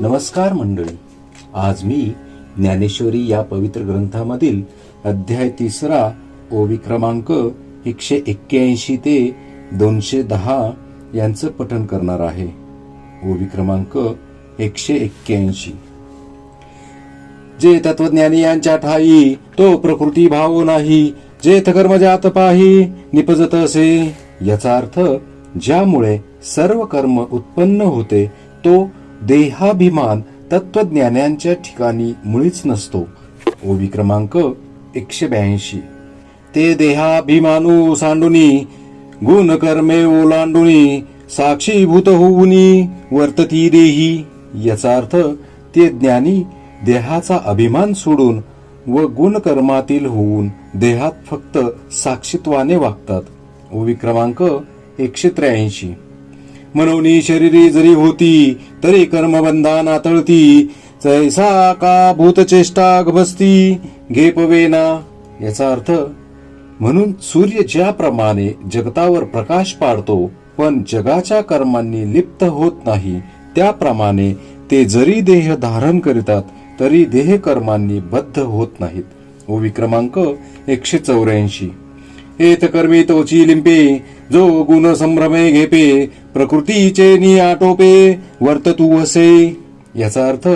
नमस्कार मंडळी. आज मी ज्ञानेश्वरी या पवित्र ग्रंथामधील अध्याय 3 ओवी क्रमांक 181 ते 210 यांचं पठण करणार आहे. ओवी क्रमांक 181. जे तत्वज्ञानी यांच्या ठाई तो प्रकृती भाव नाही, जे कर्मजात पाही निपजत असे. याचा अर्थ ज्यामुळे सर्व कर्म उत्पन्न होते तो देहाभिमान तत्वज्ञानांच्या ठिकाणी मुळीच नसतो. ओवी क्रमांक 182. ते देहाभिमानू सांडुनी गुण कर्मे ओलांडुनी साक्षीभूत होऊनी वर्तती देही. याचा अर्थ ते ज्ञानी देहाचा अभिमान सोडून व गुणकर्मातील होऊन देहात फक्त साक्षीत्वाने वागतात. ओवी क्रमांक 183. मनोनी शरीरी जरी होती तरी कर्मबंधाना तळती, जैसा का भूतचेष्टा गभसती घेपवेना. याचा अर्थ म्हणून सूर्य ज्याप्रमाणे जगतावर प्रकाश पाडतो पण जगाच्या कर्मांनी लिप्त होत नाही, त्याप्रमाणे ते जरी देह धारण करीतात तरी देह कर्मांनी बद्ध होत नाहीत. ओवी क्रमांक 184. हेत कर्मी तोची लिंपे, जो गुण संभ्रमे घेपे प्रकृतीचे नि आटोपे वर्ततू असे. याचा अर्थ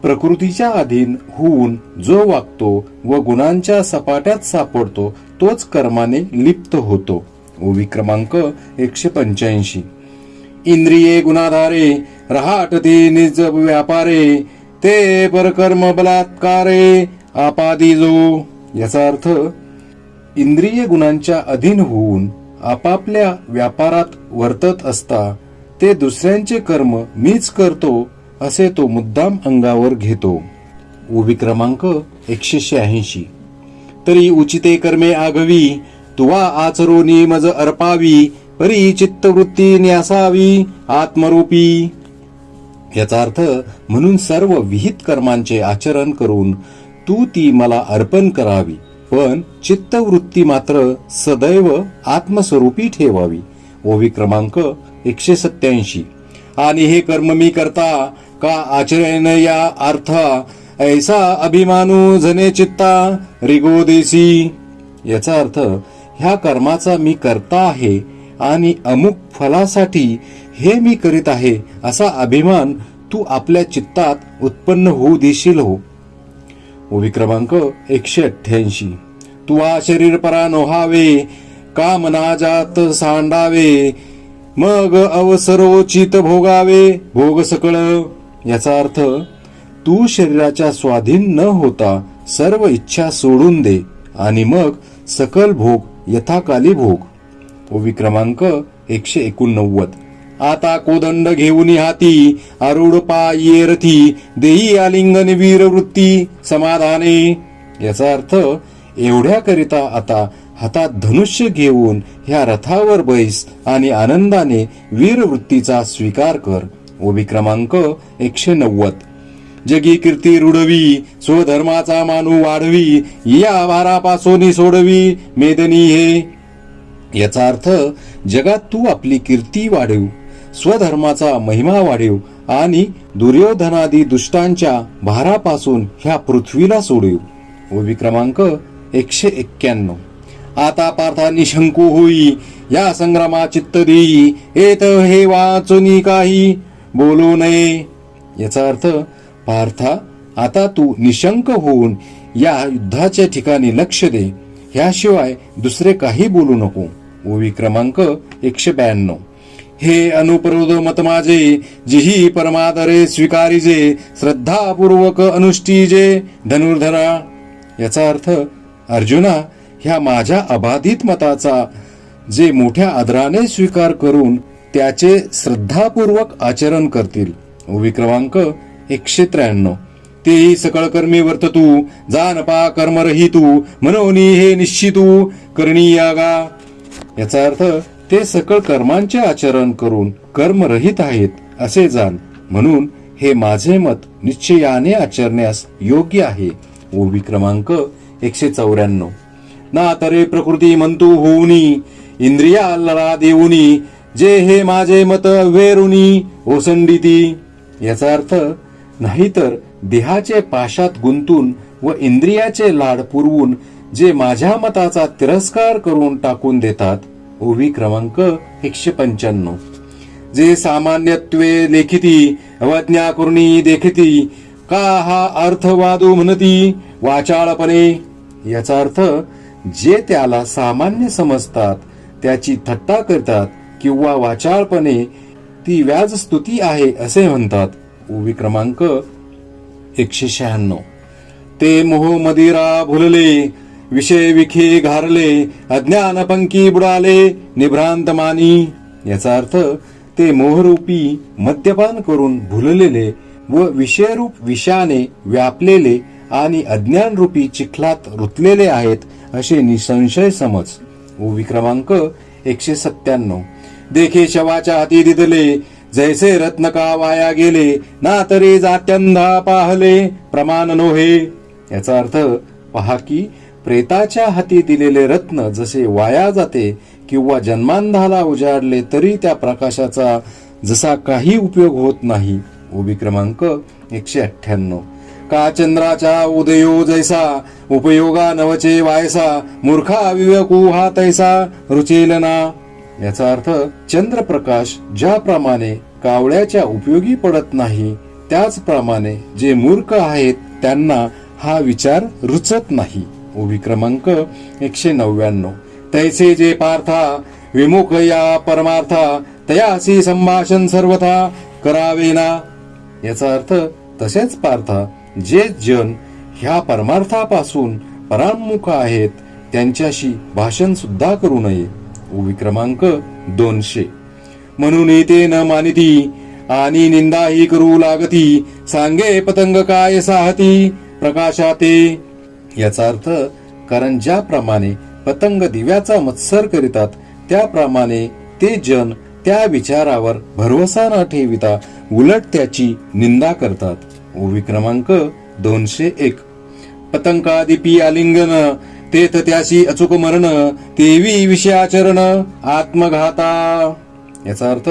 प्रकृतीच्या अधीन होऊन जो वागतो व गुणांच्या सपाट्यात सापडतो तोच कर्माने लिप्त होतो. ओवी क्रमांक 185. इंद्रिये गुणाधारे रहाटते निज व्यापारे, ते परकर्म बलात्कारे आपादी जो. याचा अर्थ इंद्रिय गुणांच्या अधीन होऊन आपापल्या व्यापारात वर्तत असता ते दुसऱ्यांचे कर्म मीच करतो असे तो मुद्दाम अंगावर घेतो. ओवी क्रमांक 186. तरी उचिते कर्मे आगवी, तुवा आचरोनी मज अर्पावी, परी चित्तवृत्ती न्यासावी आत्मरूपी. याचा अर्थ म्हणून सर्व विहित कर्मांचे आचरण करून तू ती मला अर्पण करावी, पण चित्तवृत्ती मात्र सदैव आत्मस्वरूपी ठेवावी. ओवी क्रमांक 187. आणि हे कर्म मी करता का आचरण या अर्था, ऐसा अभिमानू जने चित्ता रिगोदेसी. याचा अर्थ ह्या कर्माचा मी करता आहे आणि अमुक फलासाठी हे मी करीत आहे असा अभिमान तू आपल्या चित्तात उत्पन्न होऊ देशील हो. ओवी क्रमांक 188. तुवा शरीर परा नोहावे, कामना जात सांडावे, मग अवसरोचित भोगावे भोग सकळ. याचा अर्थ तू शरीराच्या स्वाधीन न होता सर्व इच्छा सोडून दे आणि मग सकल भोग यथाकाली भोग. ओवी क्रमांक 189. आता कोदंड घेऊन हाती आरूढ पायी रथी, देही आलिंगन वीर वृत्ती समाधाने. याचा अर्थ एवढ्या करिता आता हातात धनुष्य घेऊन ह्या रथावर बैस आणि आनंदाने वीरवृत्तीचा स्वीकार कर. ओवी क्रमांक 190. जगी कीर्ती रुडवी, स्वधर्माचा मानू वाढवी, या भारापासून सोडवी मेदनी हे. याचा अर्थ जगात तू आपली कीर्ती वाढव, स्वधर्माचा महिमा वाढव आणि दुर्योधनादी दुष्टांच्या भारापासून ह्या पृथ्वीला सोडव. ओवी क्रमांक 191. आता पार्था निशंकू होई, या संग्रामा चित्त देई, येत हे वाचुनी काही बोलू नये. याचा अर्थ पार्था आता तू निशंक होऊन या युद्धाच्या ठिकाणी लक्ष दे, ह्याशिवाय दुसरे काही बोलू नको. ओवी क्रमांक 192. हे अनुपरोध मत माझे, जिही परमादरे स्वीकारिजे, श्रद्धापूर्वक अनुष्ठीजे धनुर्धरा. याचा अर्थ अर्जुना, ह्या माझ्या अबाधित मताचा जे मोठ्या आदराने स्वीकार करून त्याचे श्रद्धापूर्वक आचरण करतील. ओवी क्रमांक 193. तेही सकळ कर्मी वर्ततू, जानपा कर्मरहितू, मनोनी हे निश्चितू करणीयागा. याचा अर्थ ते सकळ कर्मांचे आचरण करून कर्मरहित आहेत असे जाण, म्हणून हे माझे मत निश्चयाने आचरण्यास योग्य आहे. ओवी क्रमांक 194. ना तरे प्रकृती म्हणतू होऊनी, इंद्रियाला देऊनी, जे हे माझे मत वेरुनी ओसंडिती. याचा अर्थ नाहीतर देहाचे पाशात गुंतून व इंद्रियाचे लाड पुरवून जे माझ्या मताचा तिरस्कार करून टाकून देतात. ओवी क्रमांक 195. जे सामान्यत्वे लेखिती अवज्ञा करुणी देखिती का हा अर्थ वादू म्हणती वाचाळपणे. याचा अर्थ जे त्याला सामान्य समजतात त्याची थट्टा करतात किंवा वाचाळपणे ती व्याज स्तुती आहे असे म्हणतात. ओवी क्रमांक 196. ते मोह मदिरा भुलले विषय विखे घारले अज्ञान पंकी बुडाले निभ्रांत मानी. याचा अर्थ ते मोहरूपी मद्यपान करून भुललेले व विषयरूप विषाने व्यापलेले आणि अज्ञानरूपी चिखलात रुतलेले आहेत असे निसंशय समज. ओवी क्रमांक 197. देखे शवाच्या हाती दिदले जैसे रत्न का वाया गेले ना तरी जात्यंधा पाहले प्रमाण नोहे. याचा अर्थ पहा की प्रेताच्या हाती दिलेले रत्न जसे वाया जाते किंवा जन्मांधाला उजाडले तरी त्या प्रकाशाचा जसा काही उपयोग होत नाही. ओवी क्रमांक 198. का चंद्राचा उदयो जैसा उपयोगा नवचे वायसा मूर्खा विवेकू हा तैसा रुचेल ना. याचा अर्थ चंद्रप्रकाश ज्याप्रमाणे कावळ्याच्या उपयोगी पडत नाही त्याचप्रमाणे जे मूर्ख आहेत त्यांना हा विचार रुचत नाही. ओवी क्रमांक 199. तैसे जे पार्था विमुख या परमार्था तयासी संभाषण सर्वथा करावे ना. याचा अर्थ तसेच पार्था जे जन ह्या परमार्थापासून परामुख आहेत त्यांच्याशी भाषण सुद्धा करू नये. ओवी क्रमांक 200. म्हणून ते न मानिती आणि निंदाही करू लागती सांगे पतंग काय साहती प्रकाशाते. याचा अर्थ कारण ज्याप्रमाणे पतंग दिव्याचा मत्सर करीतात त्याप्रमाणे ते जन त्या विचारावर भरवसा न ठेविता उलट त्याची निंदा करतात. ओवी क्रमांक 201. पतंकादिपी आलिंगन तेथ त्याशी अचूक मरण तेवी विषयाचरण आत्मघाता. याचा अर्थ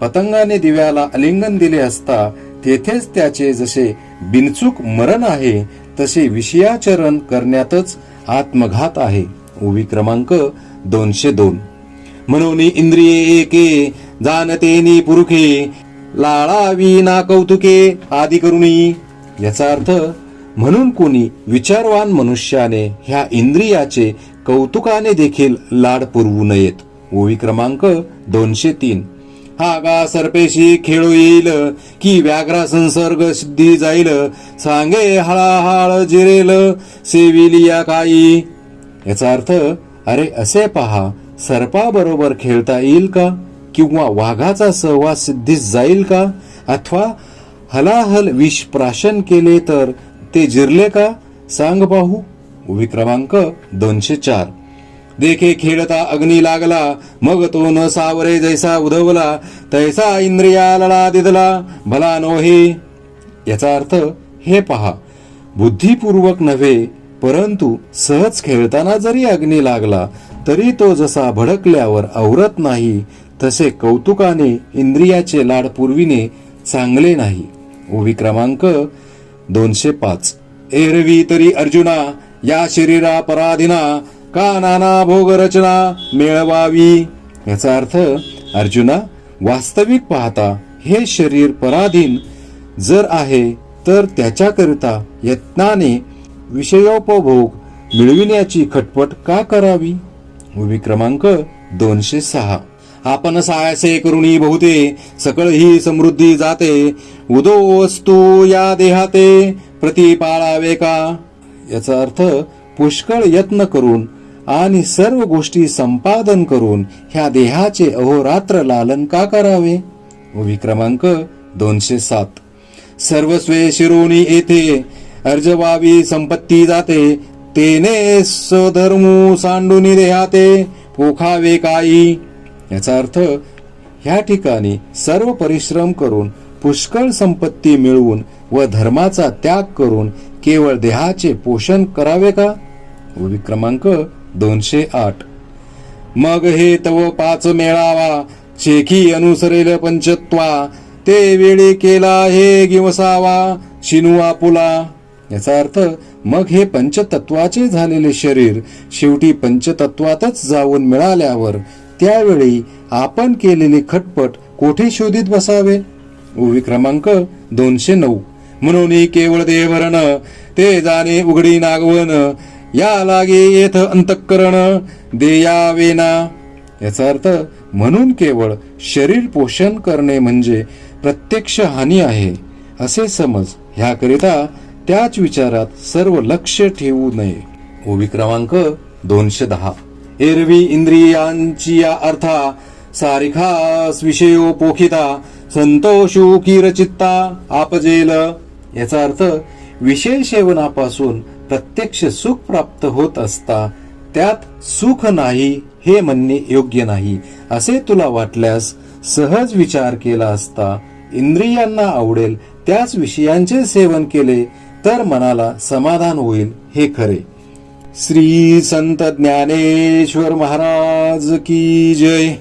पतंगाने दिव्याला आलिंगन दिले असता तेथेच त्याचे जसे बिनचूक मरण आहे तसे विषयाचरण करण्यातच आत्मघात आहे. ओवी क्रमांक 202. म्हणून इंद्रिये एके जाणतेनी पुरुखे लाळावी ना कौतुके आदी करुणी. याचा अर्थ म्हणून कोणी विचारवान मनुष्याने ह्या इंद्रियाचे कौतुकाने देखील लाड पुरवू नयेत. ओवी क्रमांक 203. हा गा सर्पेशी खेळू येईल की व्याघ्रा संसर्ग सिद्धी जाईल सांगे हळाहळ जिरेल सेविलिया काही. याचा अर्थ अरे असे पहा सर्पाबरोबर खेळता येईल का किंवा वाघाचा सहवास सिद्धीस जाईल का अथवा हलाहल विष प्राशन केले तर ते जिरले का सांग पाहू. ओवी क्रमांक 204. देखे खेळता अग्नी लागला मग तो न सावरे जैसा उधवला तैसा इंद्रिया लढा दिदला भला नोहे. याचा अर्थ हे पहा बुद्धिपूर्वक नव्हे परंतु सहज खेळताना जरी अग्नी लागला तरी तो जसा भडकल्यावर आवरत नाही तसे कौतुकाने इंद्रियाचे लाड पुरविणे चांगले नाही. ओवी क्रमांक 205. एरवी तरी अर्जुना या शरीरा पराधीना का नाना भोग रचना मिळवावी. याचा अर्थ अर्जुना वास्तविक पाहता हे शरीर पराधीन जर आहे तर त्याच्याकरिता यत्नाने विषयोपभोग मिळविण्याची खटपट का करावी. ओवी क्रमांक 206. आपण सायसे करुणी बहुते सकळ ही समृद्धी जाते उदो वस्तू या देहाते प्रतिपाळावे का. याचा अर्थ पुष्कळ यत्न करून आणि सर्व गोष्टी संपादन करून ह्या देहाचे अहोरात्र लालन का करावे. ओवी क्रमांक 207. सर्वस्वे शिरोनी येथे अर्जवावी संपत्ती जाते तेने स्वधर्मू सांडूनी देहाते पोखावे काही. याचा अर्थ ह्या ठिकाणी सर्व परिश्रम करून पुष्कळ संपत्ती मिळवून व धर्माचा त्याग करून केवळ देहाचे पोषण करावे का. ओवी क्रमांक 208. मग हे तव पाच मेळावा शेखी अनुसरेल पंचत्वा ते वेळी केला हे गिवसावा शिनू आपुला. याचा अर्थ मग हे पंचतत्वाचे झालेले शरीर शेवटी पंचतत्वातच जाऊन मिळाल्यावर त्यावेळी आपण केलेली खटपट कोठे शोधित बसावे. ओवी क्रमांक 209. म्हणून केवळ देहभरण ते जाणे उघडी नागवण या लागे येथ अंतःकरण देयावेना. याचा अर्थ म्हणून केवळ शरीर पोषण करणे म्हणजे प्रत्यक्ष हानी आहे असे समज. ह्याकरिता त्याच विचारात सर्व लक्ष ठेवू नये. ओवी क्रमांक 210. एरवी इंद्रियांची या अर्था सारिखास विषयो पोखिता संतोषू किरचित्ता आपजेल. याचा अर्थ विषय सेवनापासून प्रत्यक्ष सुख प्राप्त होत असता त्यात सुख नाही हे म्हणणे योग्य नाही असे तुला वाटल्यास सहज विचार केला असता इंद्रियांना आवडेल त्याच विषयांचे सेवन केले तर मनाला समाधान होईल हे खरे. श्री संत ज्ञानेश्वर महाराज की जय.